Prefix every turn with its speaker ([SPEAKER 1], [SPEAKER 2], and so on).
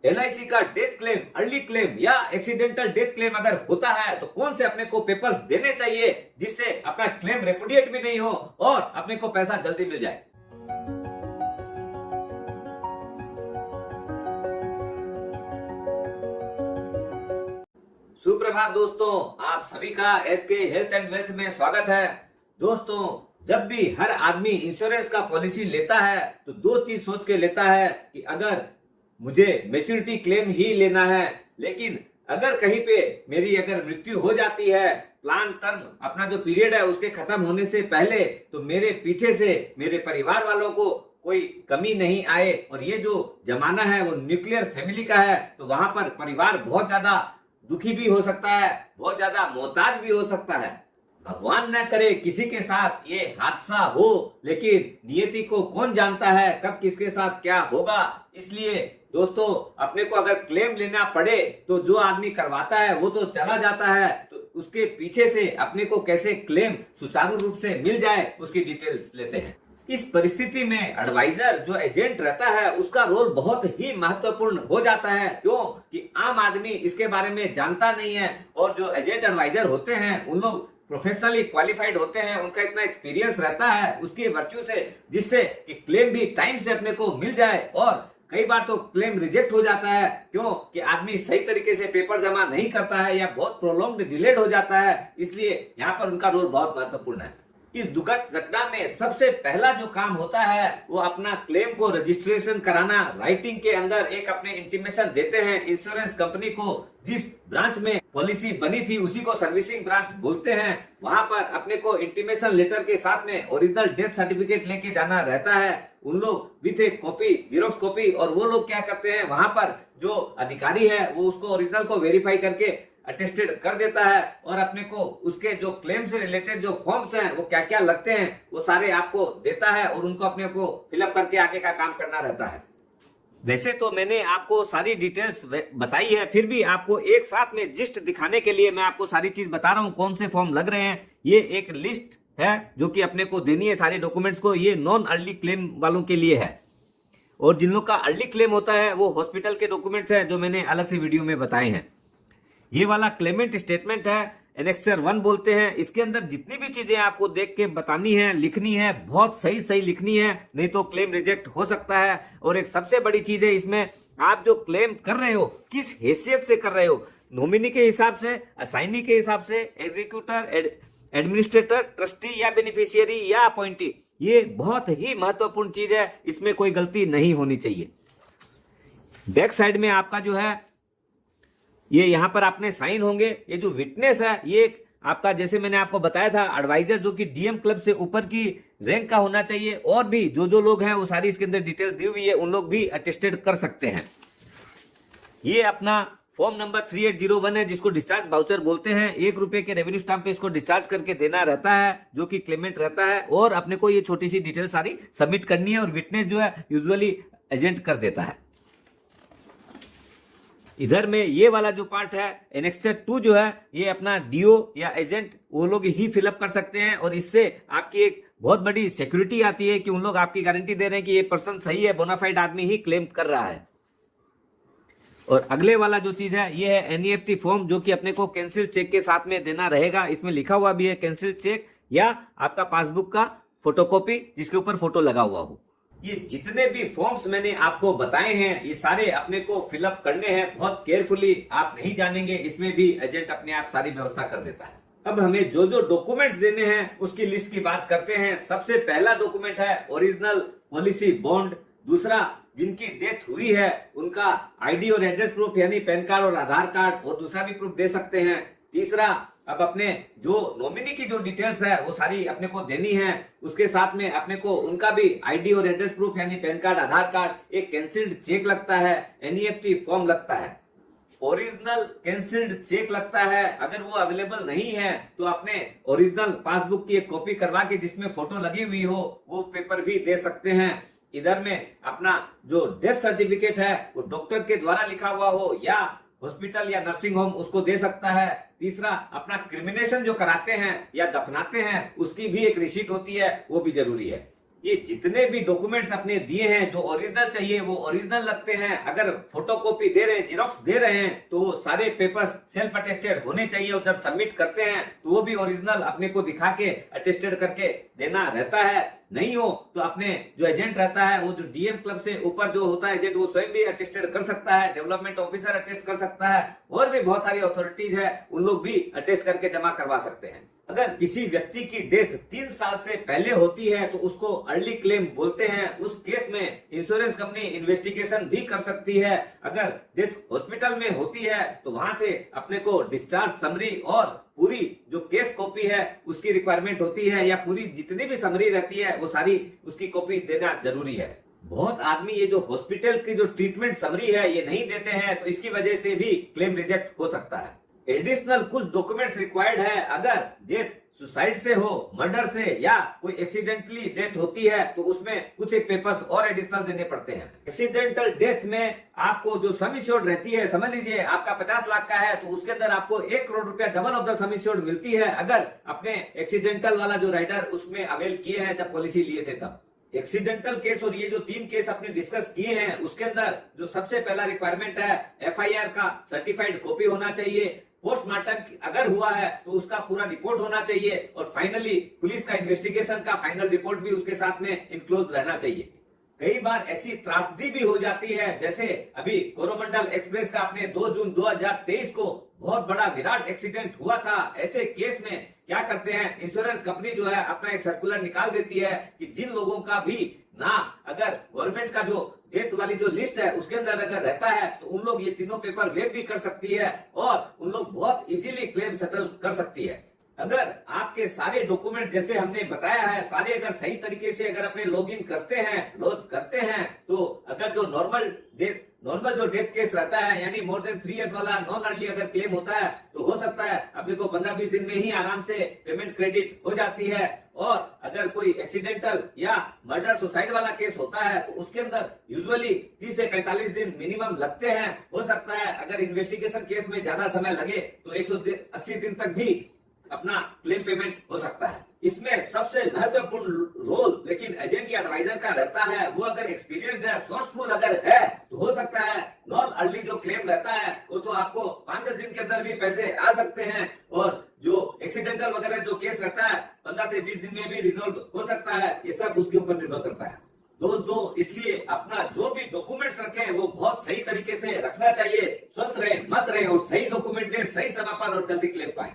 [SPEAKER 1] LIC का death claim, early claim या accidental death claim अगर होता है तो कौन से अपने को पेपर्स देने चाहिए जिससे अपना क्लेम रेपुडिएट भी नहीं हो और अपने को पैसा जल्दी मिल जाए। सुप्रभात दोस्तों, आप सभी का SK हेल्थ एंड वेल्थ में स्वागत है। दोस्तों, जब भी हर आदमी इंश्योरेंस का पॉलिसी लेता है तो दो चीज सोच के लेता है कि अगर मुझे मैच्योरिटी क्लेम ही लेना है, लेकिन अगर कहीं पे मेरी अगर मृत्यु हो जाती है, प्लान टर्म अपना जो पीरियड है उसके खत्म होने से पहले, तो मेरे पीछे से मेरे परिवार वालों को कोई कमी नहीं आए। और ये जो जमाना है वो न्यूक्लियर फैमिली का है, तो वहां पर परिवार बहुत ज्यादा दुखी भी हो सकता है, बहुत ज्यादा मोहताज भी हो सकता है। भगवान न करे किसी के साथ ये हादसा हो, लेकिन नियति को कौन जानता है कब किसके साथ क्या होगा। इसलिए दोस्तों, अपने को अगर क्लेम लेना पड़े तो जो आदमी करवाता है वो तो चला जाता है, तो उसके पीछे से अपने को कैसे क्लेम सुचारू रूप से मिल जाए उसकी डिटेल्स लेते हैं। इस परिस्थिति में एडवाइजर जो एजेंट रहता है उसका रोल बहुत ही महत्वपूर्ण हो जाता है। क्यों कि आम आदमी इसके बारे में जानता नहीं है, और जो एजेंट एडवाइजर होते हैं उन लोग प्रोफेशनली क्वालिफाइड होते हैं, उनका इतना एक्सपीरियंस रहता है उसकी वर्च्यू से, जिससे कि क्लेम भी टाइम से अपने को मिल जाए। और कई बार तो क्लेम रिजेक्ट हो जाता है, क्यों कि आदमी सही तरीके से पेपर जमा नहीं करता है या बहुत प्रोलॉन्ग्ड डिलेड हो जाता है। इसलिए यहाँ पर उनका रोल बहुत महत्वपूर्ण है। इस दुखद घटना में सबसे पहला जो काम होता है वो अपना क्लेम को रजिस्ट्रेशन कराना। राइटिंग के अंदर एक अपने इंटीमेशन देते हैं इंश्योरेंस कंपनी को। जिस ब्रांच में पॉलिसी बनी थी उसी को सर्विसिंग ब्रांच बोलते हैं। वहां पर अपने को इंटीमेशन लेटर के साथ में ओरिजिनल डेथ सर्टिफिकेट लेके जाना रहता है। उन लोग with A copy, xerox copy, और वो लोग क्या करते हैं, वहां पर जो अधिकारी है वो उसको ओरिजिनल को वेरीफाई करके अटेस्टेड कर देता है, और अपने को उसके जो क्लेम से रिलेटेड जो फॉर्म्स हैं वो क्या क्या लगते हैं वो सारे आपको देता है, और उनको अपने को फिलअप करके आगे का काम करना रहता है। वैसे तो मैंने आपको सारी डिटेल्स बताई है, फिर भी आपको एक साथ में जिस्ट दिखाने के लिए मैं आपको सारी चीज बता रहा हूँ कौन से फॉर्म लग रहे हैं। ये एक लिस्ट है जो कि अपने को देनी है सारे डॉक्यूमेंट्स को। ये नॉन अर्ली क्लेम वालों के लिए है, और जिन लोग का अर्ली क्लेम होता है वो हॉस्पिटल के डॉक्यूमेंट्स है जो मैंने अलग से वीडियो में बताए हैं। ये वाला क्लेमेंट स्टेटमेंट है, एनेक्सर 1 बोलते हैं। इसके अंदर जितनी भी चीजें आपको देख के बतानी है, लिखनी है, बहुत सही सही लिखनी है, नहीं तो क्लेम रिजेक्ट हो सकता है। और एक सबसे बड़ी चीज है इसमें, आप जो क्लेम कर रहे हो किस हैसियत से कर रहे हो, नॉमिनी के हिसाब से, असाइनी के हिसाब से, एग्जीक्यूटर, एडमिनिस्ट्रेटर, ट्रस्टी या बेनिफिशियरी या अपॉइंटी, ये बहुत ही महत्वपूर्ण चीज है, इसमें कोई गलती नहीं होनी चाहिए। बैक साइड में आपका जो है ये यहाँ पर आपने साइन होंगे। ये जो विटनेस है ये आपका, जैसे मैंने आपको बताया था, एडवाइजर जो कि DM क्लब से ऊपर की रैंक का होना चाहिए, और भी जो लोग हैं वो सारी इसके अंदर डिटेल दी हुई है, उन लोग भी अटेस्टेड कर सकते हैं। ये अपना फॉर्म नंबर 3801 है जिसको डिस्चार्ज वाउचर बोलते हैं। 1 रुपए के रेवेन्यू स्टाम्प पे इसको डिस्चार्ज करके देना रहता है जो कि क्लेमेंट रहता है, और अपने को ये छोटी सी डिटेल सारी सबमिट करनी है, और विटनेस जो है यूजुअली एजेंट कर देता है। इधर में ये वाला जो पार्ट है एनेक्सर 2 जो है, ये अपना DO या एजेंट वो लोग ही फिलअप कर सकते हैं, और इससे आपकी एक बहुत बड़ी सिक्योरिटी आती है कि उन लोग आपकी गारंटी दे रहे हैं कि ये पर्सन सही है, बोनाफाइड आदमी ही क्लेम कर रहा है। और अगले वाला जो चीज है ये है NEFT फॉर्म, जो कि अपने को कैंसिल चेक के साथ में देना रहेगा। इसमें लिखा हुआ भी है कैंसिल चेक या आपका पासबुक का फोटोकॉपी जिसके ऊपर फोटो लगा हुआ हो। ये जितने भी फॉर्म्स मैंने आपको बताए हैं ये सारे अपने को फिलअप करने हैं बहुत केयरफुली। आप नहीं जानेंगे, इसमें भी एजेंट अपने आप सारी व्यवस्था कर देता है। अब हमें जो जो डॉक्यूमेंट्स देने हैं उसकी लिस्ट की बात करते हैं। सबसे पहला डॉक्यूमेंट है ओरिजिनल पॉलिसी बॉन्ड। दूसरा, जिनकी डेथ हुई है उनका ID और एड्रेस प्रूफ यानी पैन कार्ड और आधार कार्ड, और दूसरा भी प्रूफ दे सकते हैं। तीसरा, अब अपने जो नॉमिनी की जो डिटेल्स है वो सारी अपने को देनी है, उसके साथ में अपने को उनका भी ID और एड्रेस प्रूफ यानी पैन कार्ड, आधार कार्ड, एक कैंसिल्ड चेक लगता है, NEFT फॉर्म लगता है, ओरिजिनल कैंसिल्ड चेक लगता है। अगर वो अवेलेबल नहीं है तो अपने ओरिजिनल पासबुक की एक कॉपी करवा के जिसमें फोटो लगी हुई हो वो पेपर भी दे सकते हैं। इधर में अपना जो डेथ सर्टिफिकेट है वो डॉक्टर के द्वारा लिखा हुआ हो या हॉस्पिटल या नर्सिंग होम उसको दे सकता है। तीसरा, अपना क्रिमिनेशन जो कराते हैं या दफनाते हैं उसकी भी एक रिसीट होती है, वो भी जरूरी है। ये जितने भी डॉक्यूमेंट्स अपने दिए हैं, जो ओरिजिनल चाहिए वो ओरिजिनल लगते हैं। अगर फोटोकॉपी दे रहे हैं, जेरॉक्स दे रहे हैं, तो सारे पेपर्स सेल्फ अटेस्टेड होने चाहिए। और जब सबमिट करते हैं तो वो भी ओरिजिनल अपने को दिखा के अटेस्टेड करके देना रहता है। नहीं हो तो अपने जो एजेंट रहता है, वो जो डीएम क्लब से ऊपर जो होता है एजेंट, वो स्वयं भी अटेस्टेड कर सकता है, डेवलपमेंट ऑफिसर अटेस्ट कर सकता है, और भी बहुत सारी अथॉरिटीज है, उन लोग भी अटेस्ट करके जमा करवा सकते हैं। अगर किसी व्यक्ति की डेथ 3 साल से पहले होती है तो उसको अर्ली क्लेम बोलते हैं। उस केस में इंश्योरेंस कंपनी इन्वेस्टिगेशन भी कर सकती है। अगर डेथ हॉस्पिटल में होती है तो वहां से अपने को डिस्चार्ज समरी और पूरी जो केस कॉपी है उसकी रिक्वायरमेंट होती है, या पूरी जितनी भी समरी रहती है वो सारी उसकी कॉपी देना जरूरी है। बहुत आदमी ये जो हॉस्पिटल की जो ट्रीटमेंट समरी है ये नहीं देते हैं, तो इसकी वजह से भी क्लेम रिजेक्ट हो सकता है। एडिशनल कुछ डॉक्यूमेंट्स रिक्वायर्ड है। अगर डेथ सुसाइड से हो, मर्डर से, या कोई एक्सीडेंटली डेथ होती है तो उसमें कुछ एक पेपर्स और एडिशनल देने पड़ते हैं। एक्सीडेंटल डेथ में आपको जो सम एश्योर्ड रहती है, समझ लीजिए आपका 50 लाख का है तो उसके अंदर आपको 1 करोड़ रुपया double of the sum assured मिलती है, अगर अपने एक्सीडेंटल वाला जो राइडर उसमें अवेल किए हैं जब पॉलिसी लिए थे तब। एक्सीडेंटल केस और ये जो 3 केस आपने डिस्कस किए हैं उसके अंदर जो सबसे पहला रिक्वायरमेंट है, एफआईआर का सर्टिफाइड कॉपी होना चाहिए। पोस्टमार्टम अगर हुआ है तो उसका पूरा रिपोर्ट होना चाहिए, और फाइनली पुलिस का इन्वेस्टिगेशन का फाइनल रिपोर्ट भी उसके साथ में इंक्लोज रहना चाहिए। कई बार ऐसी त्रासदी भी हो जाती है, जैसे अभी कोरोमंडल एक्सप्रेस का अपने 2 जून 2023 को बहुत बड़ा विराट एक्सीडेंट हुआ था। ऐसे केस में क्या करते हैं, इंश्योरेंस कंपनी जो है अपना एक सर्कुलर निकाल देती है कि जिन लोगों का भी ना अगर गवर्नमेंट का जो डेथ वाली जो लिस्ट है उसके अंदर अगर रहता है तो उन लोग ये तीनों पेपर वेब भी कर सकती है, और उन लोग बहुत इजीली क्लेम सेटल कर सकती है। अगर आपके सारे डॉक्यूमेंट जैसे हमने बताया है, सारे अगर सही तरीके से अगर अपने लॉगिन करते हैं, लॉन्च करते हैं, तो अगर जो नॉर्मल जो डेथ केस रहता है, यानी मोर देन 3 इयर्स वाला नॉन अर्ली अगर क्लेम होता है, तो हो सकता है अपने को 15-20 दिन में ही आराम से पेमेंट क्रेडिट हो जाती है। और अगर कोई एक्सीडेंटल या मर्डर सुसाइड वाला केस होता है तो उसके अंदर यूजुअली 30 से 45 दिन मिनिमम लगते हैं। हो सकता है अगर इन्वेस्टिगेशन केस में ज्यादा समय लगे तो 180 दिन तक भी अपना क्लेम पेमेंट हो सकता है। इसमें सबसे महत्वपूर्ण रोल लेकिन एजेंट या एडवाइजर का रहता है। वो अगर एक्सपीरियंस्ड है, सोर्सफुल अगर है, तो हो सकता है नॉन अर्ली जो क्लेम रहता है वो तो आपको 5-10 दिन के अंदर भी पैसे आ सकते हैं, और जो एक्सीडेंटल वगैरह जो केस रहता है 15 से 20 दिन में भी रिजोल्व हो सकता है। ये सब उसके ऊपर निर्भर करता है। दोस्तों, इसलिए अपना जो भी डॉक्यूमेंट्स रखें वो बहुत सही तरीके से रखना चाहिए। स्वस्थ रहे, मस्त रहे और सही डॉक्यूमेंट दें, सही समय पर और जल्दी क्लेम पाएं।